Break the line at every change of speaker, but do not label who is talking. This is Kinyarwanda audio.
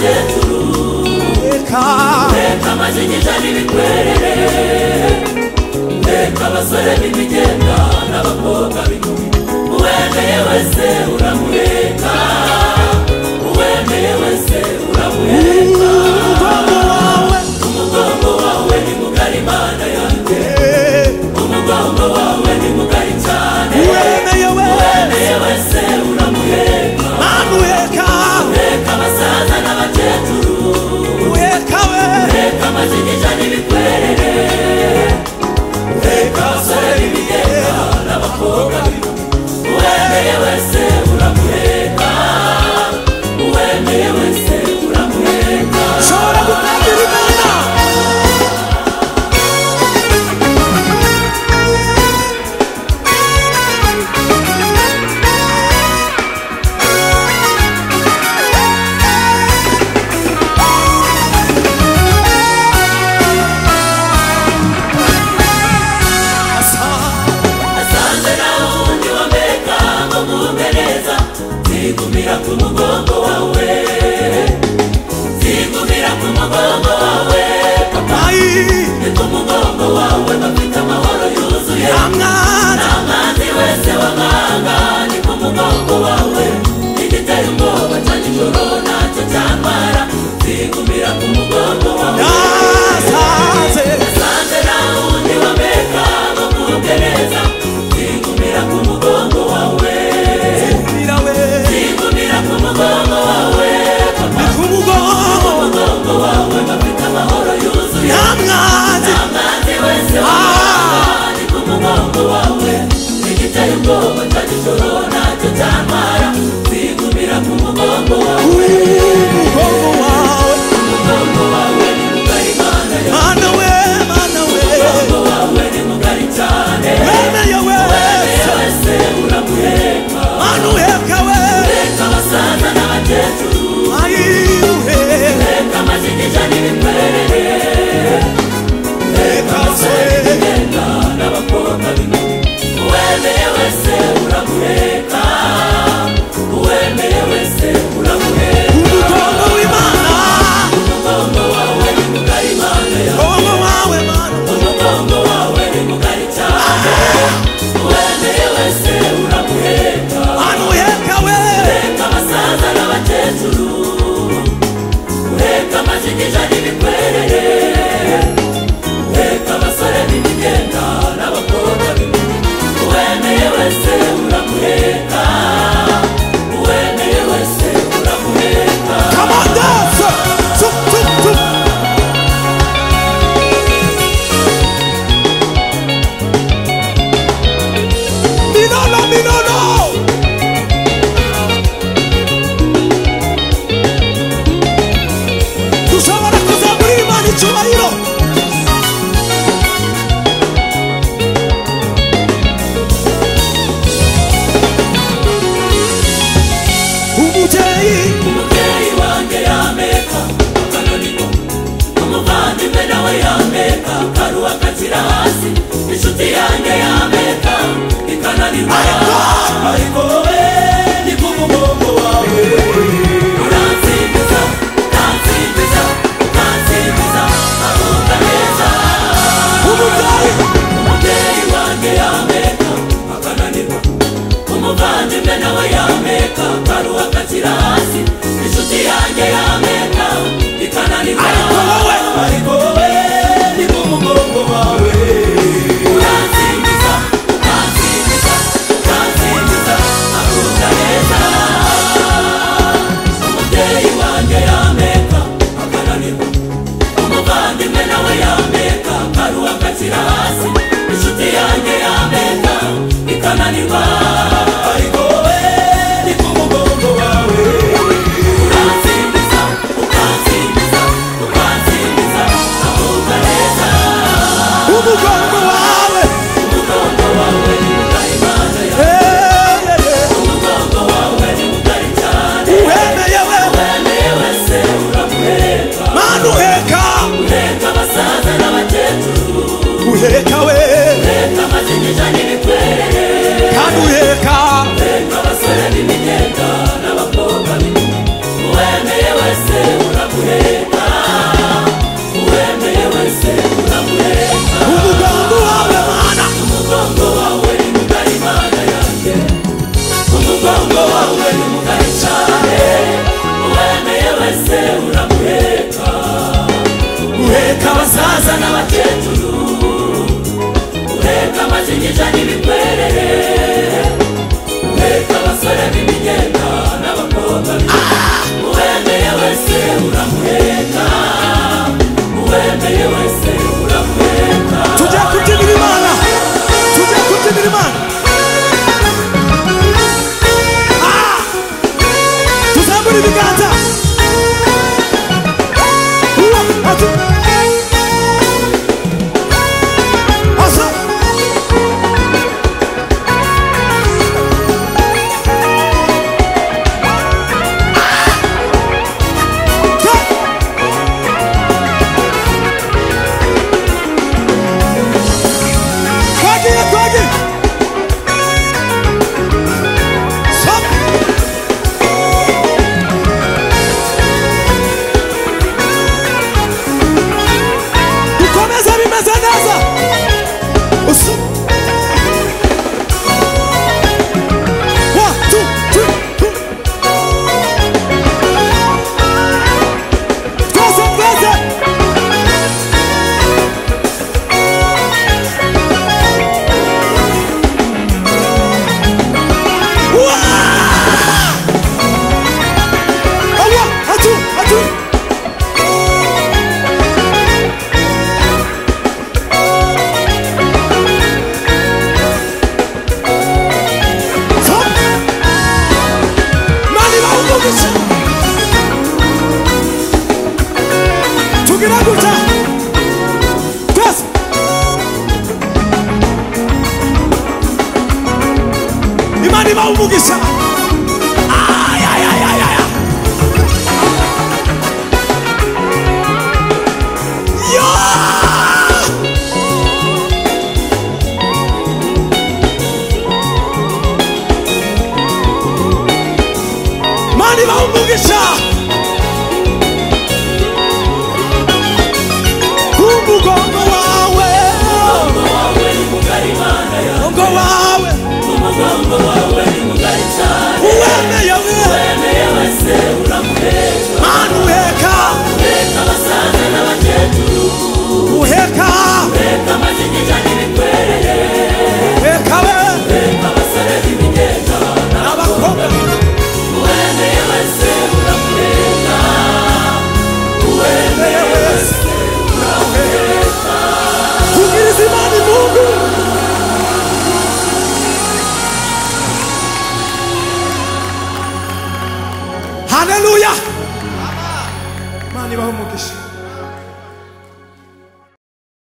n'abakecuru uheka amajigija n'ibikwerere uheka abasore b'imigenda n'abakobwa b'inkumi uwemeye wese uramuheka uwemeye wese uramuheka umugongo wawe ni mugari mana yanjye umugongo wawe ni mugari cyane uwemeye wese uramuheka uheka abasaza n'abakecuru uheka amajigija n'ibikwerere uheka abasore b'imigenda n'abakobwa b'inkumi uwemeye wese uramuheka uwemeye wese uramuheka shora gutangira imana zigumira ku mugongo wawe zigumira ku mugongo wawe papa ni ku mugongo wawe bafite amahoro yuzuye n'amazi wese wamanga ni ku mugongo wawe igitera ubwoba cya nijoro ntacyo cyamara zigumira ku mugongo wawe nasanze nta wundi wameka ngo mwumve neza zigumira ku mugongo wawe umugongo wawe papa umugongo wawe bafite amahoro yuzuye n'amazi wese ni ku mugongo wawe igiteye ubwoba cya nijoro ntacyo cyamara zigumira ku mugongo wawe umugongo wawe ni mugari mana yawe umugongo wawe ni mugari cyane wemeye wese uramuheka uheka abasaza n'abakecuru uheka amajigija n'ibikwerere uheka abasore b'imigenda n'abakobwa b'inkumi uwemeye wese uramuheka uwemeye wese uramuheka umugongo w'Imana umugongo wawe ni mugari mana yawe umugongo wawe ni mugari cyane uwemeye wese uramuheka uheka abasaza n'abakecuru uheka amajigija n'ibikwerere uheka abasore b'imigenda n'abakobwa b'inkumi uwemeye wese uramuheka uwemeye wese uramuheka come on dance minono dushobora kuzamura Imana icyubahiro umubyeyi wanjye yameka akananirwa umuvandimwe nawe yameka karuha kakira hasi inshuti yanjye yameka ikananirwa ariko wowe ni ku mugongo wawe uransimbiza avuga neza umubyeyi wanjye yameka akananirwa umuvandimwe nawe yameka karuha kakira hasi inshuti yanjye yameka ikananirwa ariko wowe ni ku mugongo wawe uransimbiza avuga neza umubyeyi wanjye yameka akananirwa umuvandimwe nawe yameka karuha kakira hasi inshuti yanjye yameka ikananirwa ariko wowe ni ku mugongo wawe uransimbiza avuga neza umugongo wawe ni mugari mana yawe umugongo wawe ni mugari cyane uwemeye wese uramuheka mana uheka abasaza n'abakecuru uheka amajigija n'ibikwerere kandi wese uramuheka, uheka abasaza n'abakecuru, uheka amajigija n'ibikwerere, uheka abasore b'imigenda n'abakobwa uwemeye wese uramuheka, uwemeye wese uramuheka.
Tujya kubyinira Imana, tujya kubyinira Imana. Tuzamura ibiganza. Imani maumugisha. Ay ay ay ay ay. Yo! Imani maumugisha. Umugongo wawe.
Umugongo wawe ni mugari Mana yanjye.
Umugongo wawe.
Umugongo wawe ni mugari cyane.
Uwemeye
wese uramuheka.
Mana uheka.
Uheka abasaza n'abakecuru.
Uheka.
Uheka amajigija n'ibikwerere.
Uheka we.
Uheka abasore b'imigenda n'abakobwa. Uwemeye wese uramuheka. Uwemeye wese uramuheka.
Vugiriza Imana Mungu. Haleluya. Imana ibahe umugisha.